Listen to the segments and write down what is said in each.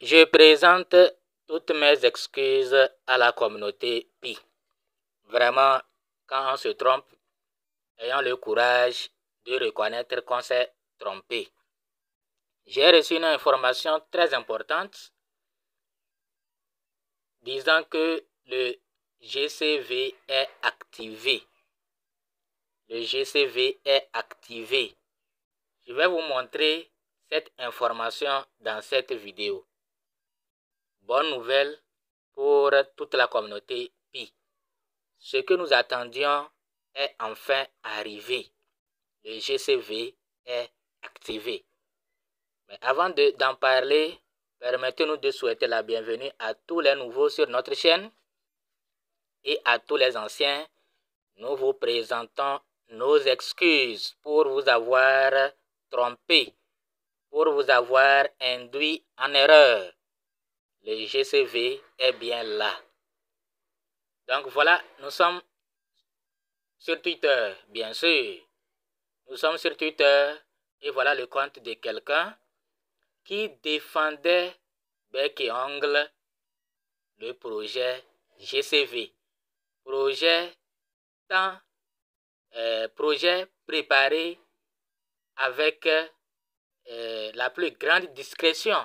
Je présente toutes mes excuses à la communauté Pi. Vraiment, quand on se trompe, ayons le courage de reconnaître qu'on s'est trompé. J'ai reçu une information très importante disant que le GCV est activé. Le GCV est activé. Je vais vous montrer cette information dans cette vidéo. Bonne nouvelle pour toute la communauté Pi. Ce que nous attendions est enfin arrivé. Le GCV est activé. Mais avant d'en parler, permettez-nous de souhaiter la bienvenue à tous les nouveaux sur notre chaîne et à tous les anciens. Nous vous présentons nos excuses pour vous avoir trompé, pour vous avoir induit en erreur. Le GCV est bien là. Donc voilà, nous sommes sur Twitter, bien sûr. Nous sommes sur Twitter et voilà le compte de quelqu'un qui défendait bec et ongle le projet GCV. Projet préparé avec la plus grande discrétion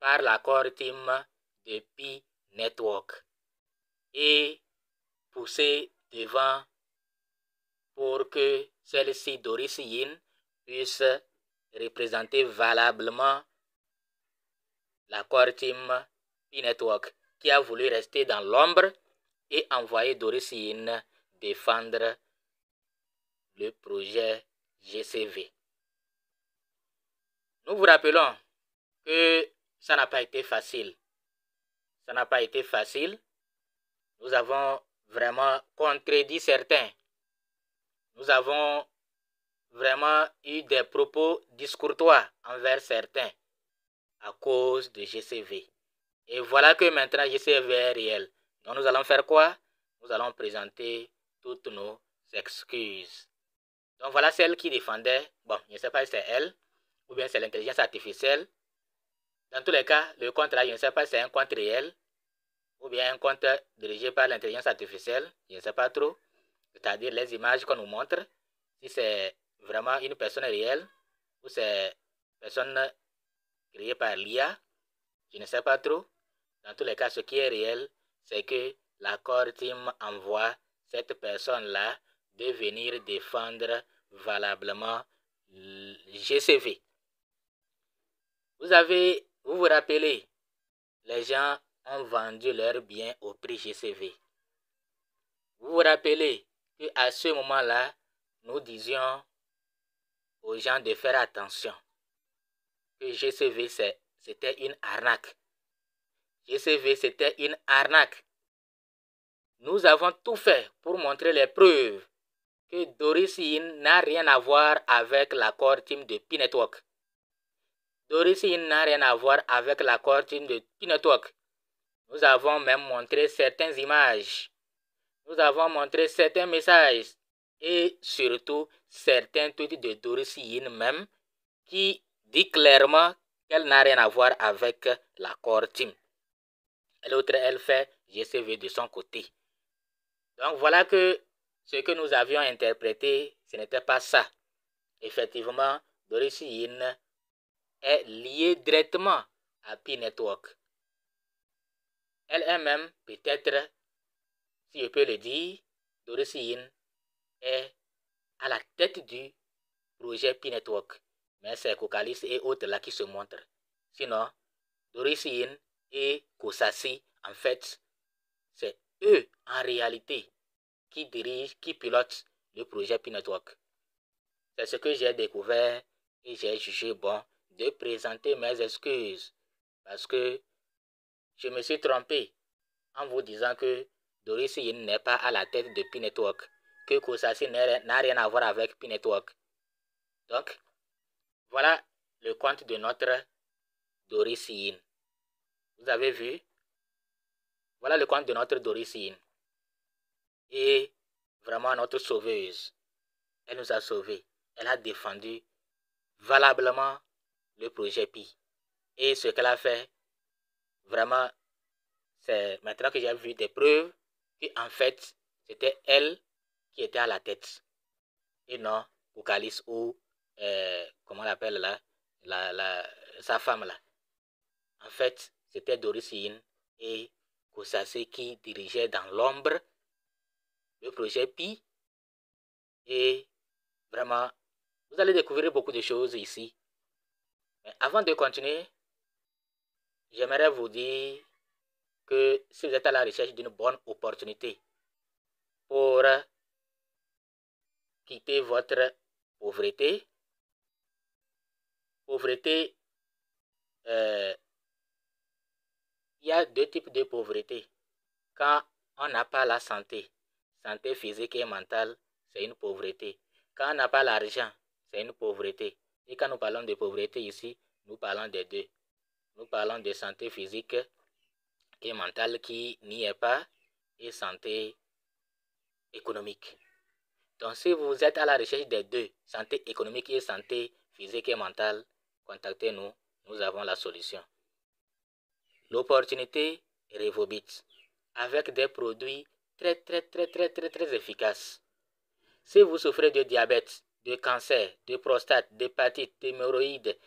par la core team de Pi Network et poussé devant pour que celle-ci, Doris Yin, puisse représenter valablement la core team Pi Network, qui a voulu rester dans l'ombre et envoyer Doris Yin défendre le projet GCV. Nous vous rappelons que ça n'a pas été facile. Ça n'a pas été facile. Nous avons vraiment contredit certains. Nous avons vraiment eu des propos discourtois envers certains à cause de GCV. Et voilà que maintenant GCV est réel. Donc nous allons faire quoi? Nous allons présenter toutes nos excuses. Donc voilà celle qui défendait, bon, je ne sais pas si c'est elle, ou bien c'est l'intelligence artificielle. Dans tous les cas, le compte là, je ne sais pas si c'est un compte réel, ou bien un compte dirigé par l'intelligence artificielle, je ne sais pas trop. C'est-à-dire les images qu'on nous montre, si c'est vraiment une personne réelle, ou c'est une personne créée par l'IA, je ne sais pas trop. Dans tous les cas, ce qui est réel, c'est que la core team envoie cette personne-là de venir défendre valablement le GCV. Vous vous rappelez, les gens ont vendu leurs biens au prix GCV. Vous vous rappelez qu'à ce moment-là, nous disions aux gens de faire attention, que GCV c'était une arnaque. GCV c'était une arnaque. Nous avons tout fait pour montrer les preuves que Doris Yin n'a rien à voir avec la core team de Pi Network. Doris Yin n'a rien à voir avec la core team de Pi Network. Nous avons même montré certaines images. Nous avons montré certains messages. Et surtout, certains tweets de Doris Yin même qui dit clairement qu'elle n'a rien à voir avec la core team. L'autre, elle fait GCV de son côté. Donc voilà que ce que nous avions interprété, ce n'était pas ça. Effectivement, Doris Yin est liée directement à Pi Network. Elle est même, peut-être, si je peux le dire, Doris Yin est à la tête du projet Pi Network. Mais c'est Kokalis et autres là qui se montrent. Sinon, Doris Yin et Kosasi, en fait, c'est eux, en réalité, qui dirigent, qui pilotent le projet Pi Network. C'est ce que j'ai découvert et j'ai jugé bon de présenter mes excuses. Parce que je me suis trompé en vous disant que Doris Yin n'est pas à la tête de Pi Network, que Kosasi n'a rien à voir avec Pi Network. Donc, voilà le compte de notre Doris Yin. Vous avez vu? Voilà le compte de notre Doris Yin. Et vraiment notre sauveuse. Elle nous a sauvés. Elle a défendu valablement le projet Pi. Et ce qu'elle a fait, vraiment, c'est maintenant que j'ai vu des preuves qu'en fait, c'était elle qui était à la tête. Et non Boukalis ou, comment on l'appelle là, sa femme là. En fait, c'était Doris Yin et Kousassé qui dirigeaient dans l'ombre le projet Pi. Et vraiment, vous allez découvrir beaucoup de choses ici. Mais avant de continuer, j'aimerais vous dire que si vous êtes à la recherche d'une bonne opportunité pour quitter votre pauvreté, il y a deux types de pauvreté. Quand on n'a pas la santé physique et mentale, c'est une pauvreté. Quand on n'a pas l'argent, c'est une pauvreté. Et quand nous parlons de pauvreté ici, nous parlons des deux. Nous parlons de santé physique et mentale qui n'y est pas, et santé économique. Donc si vous êtes à la recherche des deux, santé économique et santé physique et mentale, contactez-nous, nous avons la solution. L'opportunité Revobit, avec des produits très efficaces. Si vous souffrez de diabète, de cancer, de prostate, d'hépatite, d'hémorroïdes,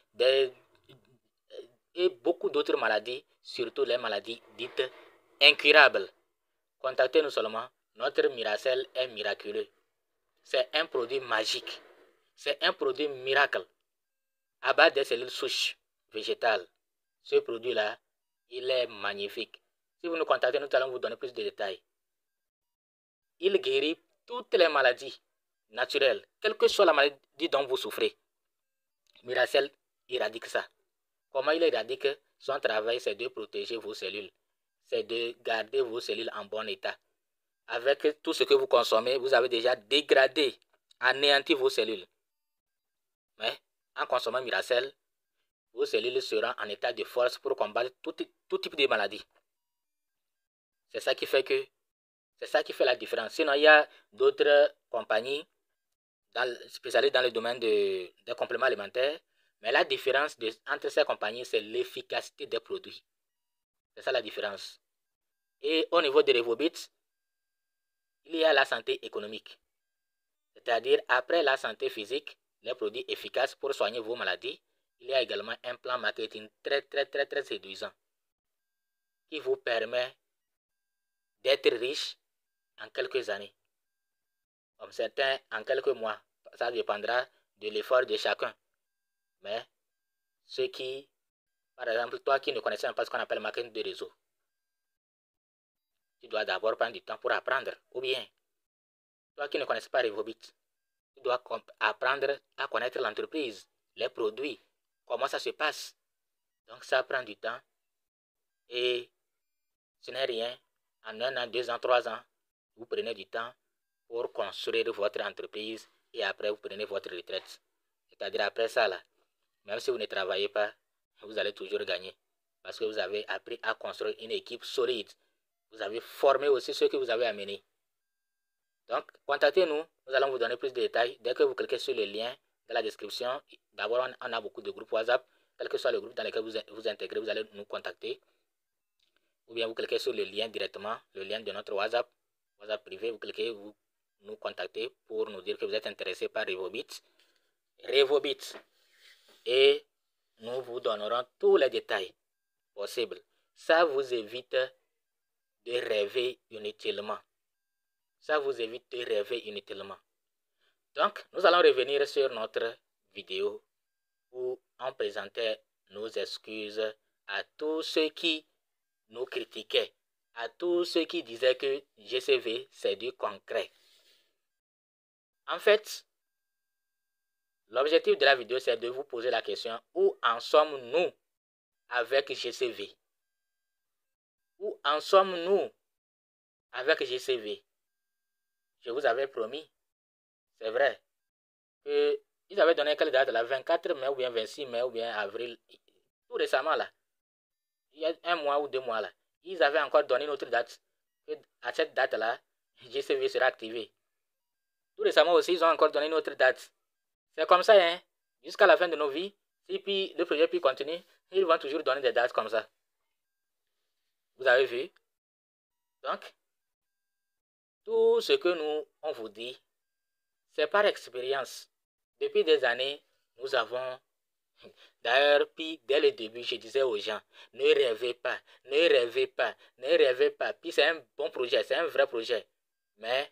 et beaucoup d'autres maladies, surtout les maladies dites incurables, contactez-nous seulement. Notre Miracel est miraculeux. C'est un produit magique. C'est un produit miracle à base des cellules souches végétales. Ce produit-là, il est magnifique. Si vous nous contactez, nous allons vous donner plus de détails. Il guérit toutes les maladies naturelles, quelle que soit la maladie dont vous souffrez. Miracel éradique ça. Comment il éradique? Son travail, c'est de protéger vos cellules. C'est de garder vos cellules en bon état. Avec tout ce que vous consommez, vous avez déjà dégradé, anéanti vos cellules. Mais en consommant Miracel, vos cellules seront en état de force pour combattre tout type de maladie. C'est ça qui fait la différence. Sinon, il y a d'autres compagnies spécialisées dans le domaine des compléments alimentaires. Mais la différence entre ces compagnies, c'est l'efficacité des produits. C'est ça la différence. Et au niveau de Revobit, il y a la santé économique. C'est-à-dire, après la santé physique, les produits efficaces pour soigner vos maladies, il y a également un plan marketing très séduisant qui vous permet d'être riche en quelques années. Comme certains, en quelques mois. Ça dépendra de l'effort de chacun. Mais ceux qui, par exemple, toi qui ne connaissais pas ce qu'on appelle marketing de réseau, tu dois d'abord prendre du temps pour apprendre. Ou bien, toi qui ne connaissais pas Revobit, tu dois apprendre à connaître l'entreprise, les produits, comment ça se passe. Donc ça prend du temps. Et ce n'est rien. En 1 an, 2 ans, 3 ans, vous prenez du temps pour construire votre entreprise et après vous prenez votre retraite. C'est-à-dire après ça, là, même si vous ne travaillez pas, vous allez toujours gagner. Parce que vous avez appris à construire une équipe solide. Vous avez formé aussi ceux que vous avez amenés. Donc, contactez-nous. Nous allons vous donner plus de détails. Dès que vous cliquez sur le lien dans la description, d'abord, on a beaucoup de groupes WhatsApp. Quel que soit le groupe dans lequel vous intégrez, vous allez nous contacter. Ou bien vous cliquez sur le lien directement, le lien de notre WhatsApp privé. Vous cliquez, vous nous contactez pour nous dire que vous êtes intéressé par Revobit. Et nous vous donnerons tous les détails possibles. Ça vous évite de rêver inutilement. Donc, nous allons revenir sur notre vidéo où on présentait nos excuses à tous ceux qui nous critiquaient, à tous ceux qui disaient que GCV, c'est du concret. En fait, l'objectif de la vidéo, c'est de vous poser la question, où en sommes-nous avec GCV? Où en sommes-nous avec GCV? Je vous avais promis, c'est vrai, qu'ils avaient donné quelle date là, 24 mai ou bien 26 mai ou bien avril, tout récemment là, il y a 1 mois ou 2 mois là, ils avaient encore donné une autre date, que à cette date là, GCV sera activé. Tout récemment aussi, ils ont encore donné une autre date. C'est comme ça, hein, jusqu'à la fin de nos vies, si puis le projet puis continue, ils vont toujours donner des dates comme ça. Vous avez vu? Donc, tout ce que on vous dit, c'est par expérience. Depuis des années, nous avons... D'ailleurs, puis dès le début, je disais aux gens, ne rêvez pas, ne rêvez pas, ne rêvez pas. Puis c'est un bon projet, c'est un vrai projet. Mais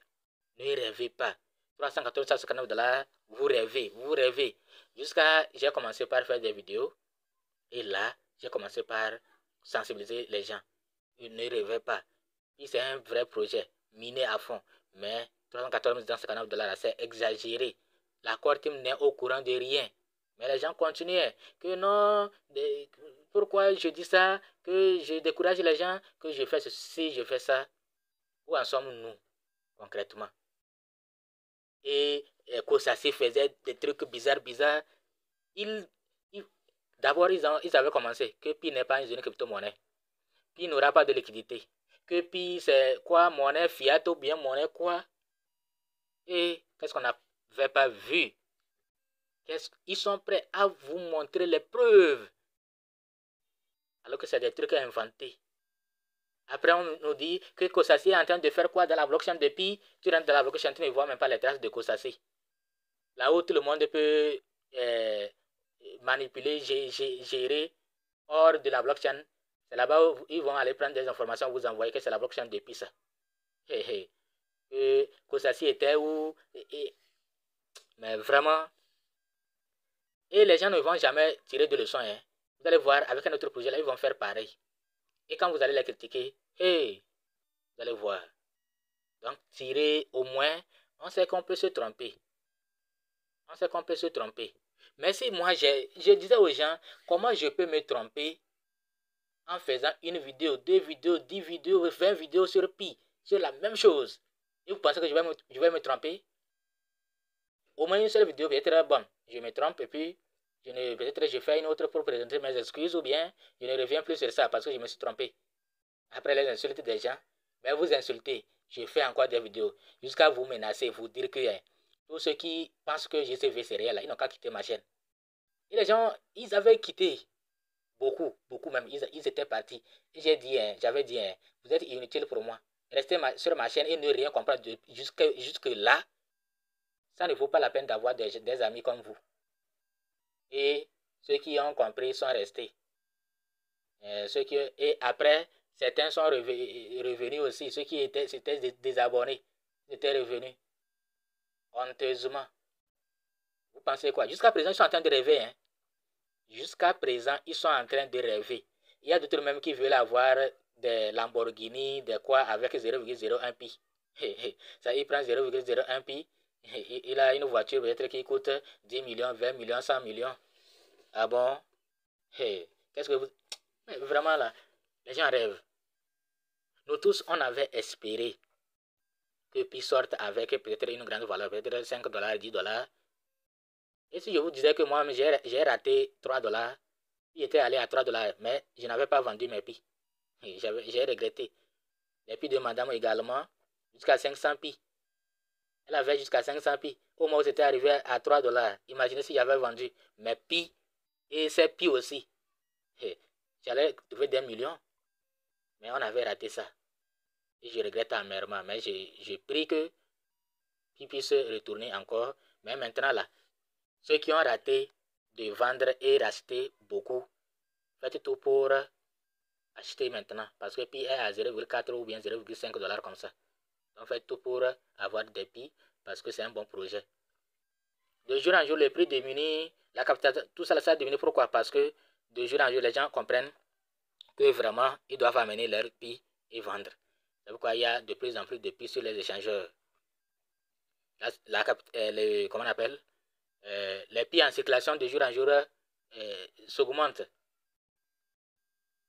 ne rêvez pas. 314, 159 $, vous rêvez, vous rêvez. Jusqu'à, j'ai commencé par faire des vidéos. Et là, j'ai commencé par sensibiliser les gens. Ne rêvez pas. Puis c'est un vrai projet, miné à fond. Mais 314 159 $, c'est exagéré. La Core Team n'est au courant de rien. Mais les gens continuaient. Que non, pourquoi je dis ça, que je décourage les gens, que je fais ceci, je fais ça. Où en sommes-nous, concrètement? Et Kosasi faisait des trucs bizarres. D'abord, ils avaient commencé que Pi n'est pas une crypto-monnaie. Pi n'aura pas de liquidité. Que Pi, c'est quoi, monnaie fiat ou bien monnaie quoi? Et qu'est-ce qu'on n'avait pas vu? Ils sont prêts à vous montrer les preuves. Alors que c'est des trucs inventés. Après, on nous dit que Kosasi est en train de faire quoi dans la blockchain de Pi? Tu rentres dans la blockchain, tu ne vois même pas les traces de Kosasi. Là où tout le monde peut manipuler, gérer hors de la blockchain, c'est là-bas où ils vont aller prendre des informations, vous envoyer que c'est la blockchain de Pi ça. Kosasi était où? Mais vraiment, et les gens ne vont jamais tirer de leçons. Hein. Vous allez voir, avec un autre projet, là, ils vont faire pareil. Et quand vous allez les critiquer, vous allez voir. Donc, tirer au moins, on sait qu'on peut se tromper. On sait qu'on peut se tromper. Mais si moi, je disais aux gens, comment je peux me tromper en faisant une vidéo, 2 vidéos, 10 vidéos, 20 vidéos sur Pi, sur la même chose. Et vous pensez que je vais me tromper? Au moins une seule vidéo peut être bonne. Je me trompe et puis peut-être je fais une autre pour présenter mes excuses ou bien je ne reviens plus sur ça parce que je me suis trompé. Après les insultes des gens, mais vous insultez, je fais encore des vidéos jusqu'à vous menacer, vous dire que tous ceux qui pensent que GCV c'est réel, ils n'ont qu'à quitter ma chaîne. Et les gens, ils avaient quitté. Beaucoup même, ils étaient partis. Et j'avais dit, vous êtes inutile pour moi. Restez sur ma chaîne et ne rien comprendre jusque là. Ça ne vaut pas la peine d'avoir des amis comme vous. Et ceux qui ont compris sont restés. Et après, certains sont revenus aussi. Ceux qui s'étaient désabonnés étaient revenus. Honteusement. Vous pensez quoi? Jusqu'à présent, ils sont en train de rêver. Hein? Jusqu'à présent, ils sont en train de rêver. Il y a d'autres même qui veulent avoir des Lamborghini, des quoi, avec 0,01 pi. Ça, il prend 0,01 pi. Il a une voiture peut-être qui coûte 10 millions, 20 millions, 100 millions. Ah bon? Qu'est-ce que vous... Mais vraiment là, les gens rêvent. Nous tous, on avait espéré que Pi sorte avec peut-être une grande valeur, peut-être 5 $, 10 $. Et si je vous disais que moi, j'ai raté 3 $, il était allé à 3 $, mais je n'avais pas vendu mes Pi. J'ai regretté. Les Pi de madame également, jusqu'à 500 Pi. Elle avait jusqu'à 500 Pi. Au moment où c'était arrivé à 3 $. Imaginez si j'avais vendu mes Pi et ces Pi aussi. J'allais trouver des millions. Mais on avait raté ça. Et je regrette amèrement. Mais j'ai pris que Pi puisse retourner encore. Mais maintenant là, ceux qui ont raté de vendre et racheter beaucoup, faites tout pour acheter maintenant. Parce que Pi est à 0,4 ou bien 0,5 $ comme ça. Donc faites tout pour avoir des Pi parce que c'est un bon projet. De jour en jour, le prix diminue, la capitalisation, tout ça, ça diminue. Pourquoi? Parce que de jour en jour, les gens comprennent que vraiment, ils doivent amener leur Pi et vendre. C'est pourquoi il y a de plus en plus de Pi sur les échangeurs. Comment on appelle? Les Pi en circulation de jour en jour s'augmentent.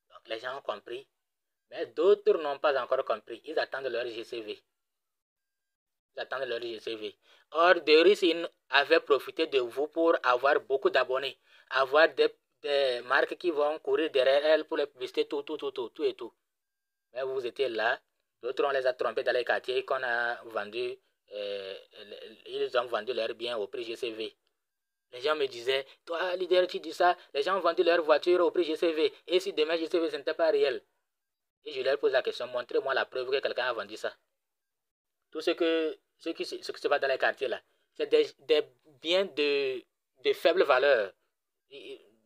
Donc les gens ont compris. Mais d'autres n'ont pas encore compris. Ils attendent leur GCV. Or, des Russes avaient profité de vous pour avoir beaucoup d'abonnés. Avoir des marques qui vont courir derrière elles pour les publiciter tout et tout. Mais vous étiez là. D'autres, on les a trompés dans les quartiers qu'on a vendu. Ils ont vendu leurs biens au prix GCV. Les gens me disaient, toi, leader, tu dis ça. Les gens ont vendu leur voiture au prix GCV. Et si demain GCV, ce n'était pas réel. Et je leur pose la question, montrez-moi la preuve que quelqu'un a vendu ça. Tout ce qui se passe dans les quartiers là, c'est des biens de faible valeur.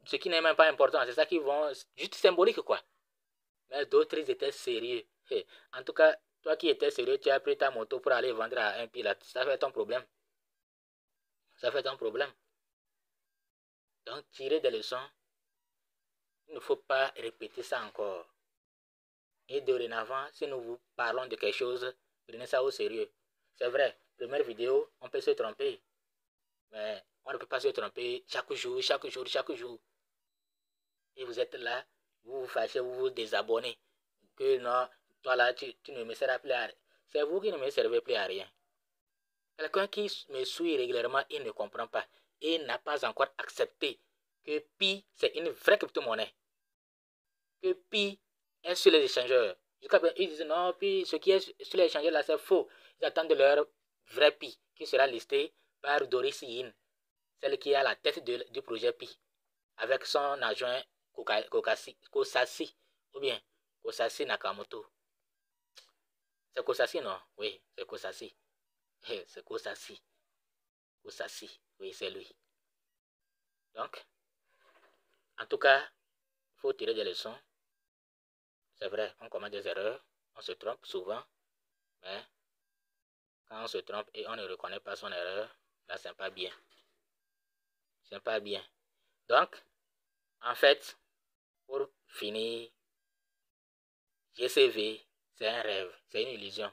Ce qui n'est même pas important, c'est ça qui vont, juste symbolique quoi. Mais d'autres, ils étaient sérieux. En tout cas, toi qui étais sérieux, tu as pris ta moto pour aller vendre à un pilote. Ça fait ton problème. Ça fait ton problème. Donc, tirer des leçons. Il ne faut pas répéter ça encore. Et dorénavant, si nous vous parlons de quelque chose, prenez ça au sérieux. C'est vrai, première vidéo, on peut se tromper. Mais on ne peut pas se tromper chaque jour, chaque jour, chaque jour. Et vous êtes là, vous vous fâchez, vous vous désabonnez. Que non, toi là, tu ne me seras plus à rien. C'est vous qui ne me servez plus à rien. Quelqu'un qui me suit régulièrement, il ne comprend pas. Et n'a pas encore accepté que Pi, c'est une vraie crypto-monnaie. Que Pi est sur les échangeurs. Jusqu'à présent, ils disent non, Pi, ce qui est sur les échangeurs là, c'est faux. Ils attendent leur vrai Pi, qui sera listé par Doris Yin, celle qui est à la tête du projet Pi, avec son adjoint Kosasi, ou bien Kosasi Nakamoto. C'est Kosasi, non? Oui, c'est Kosasi. C'est Kosasi. Kosasi, oui, c'est lui. Donc, en tout cas, il faut tirer des leçons. C'est vrai, on commet des erreurs, on se trompe souvent, mais quand on se trompe et on ne reconnaît pas son erreur, là, c'est pas bien. C'est pas bien. Donc, en fait, pour finir, GCV, c'est un rêve, c'est une illusion.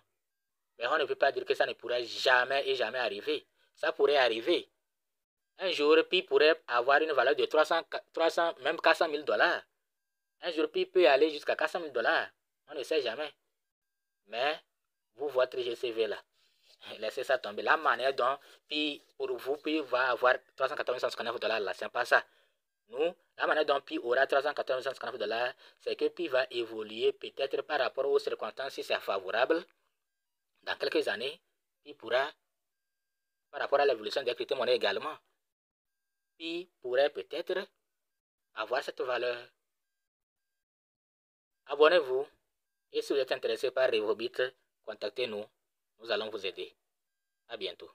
Mais on ne peut pas dire que ça ne pourra jamais et jamais arriver. Ça pourrait arriver. Un jour, Pi pourrait avoir une valeur de 300 même 400 000 $. Un jour, Pi peut aller jusqu'à 400 000 $. On ne sait jamais. Mais, vous, votre GCV là, laissez ça tomber. La manière dont Pi, pour vous, Pi va avoir 389 $ là, c'est pas ça. Nous, la manière dont Pi aura 389 $, c'est que Pi va évoluer peut-être par rapport aux circonstances si c'est favorable. Dans quelques années, Pi pourra, par rapport à l'évolution des crypto-monnaies également, Pi pourrait peut-être avoir cette valeur. Abonnez-vous et si vous êtes intéressé par Revobit, contactez-nous. Nous allons vous aider. À bientôt.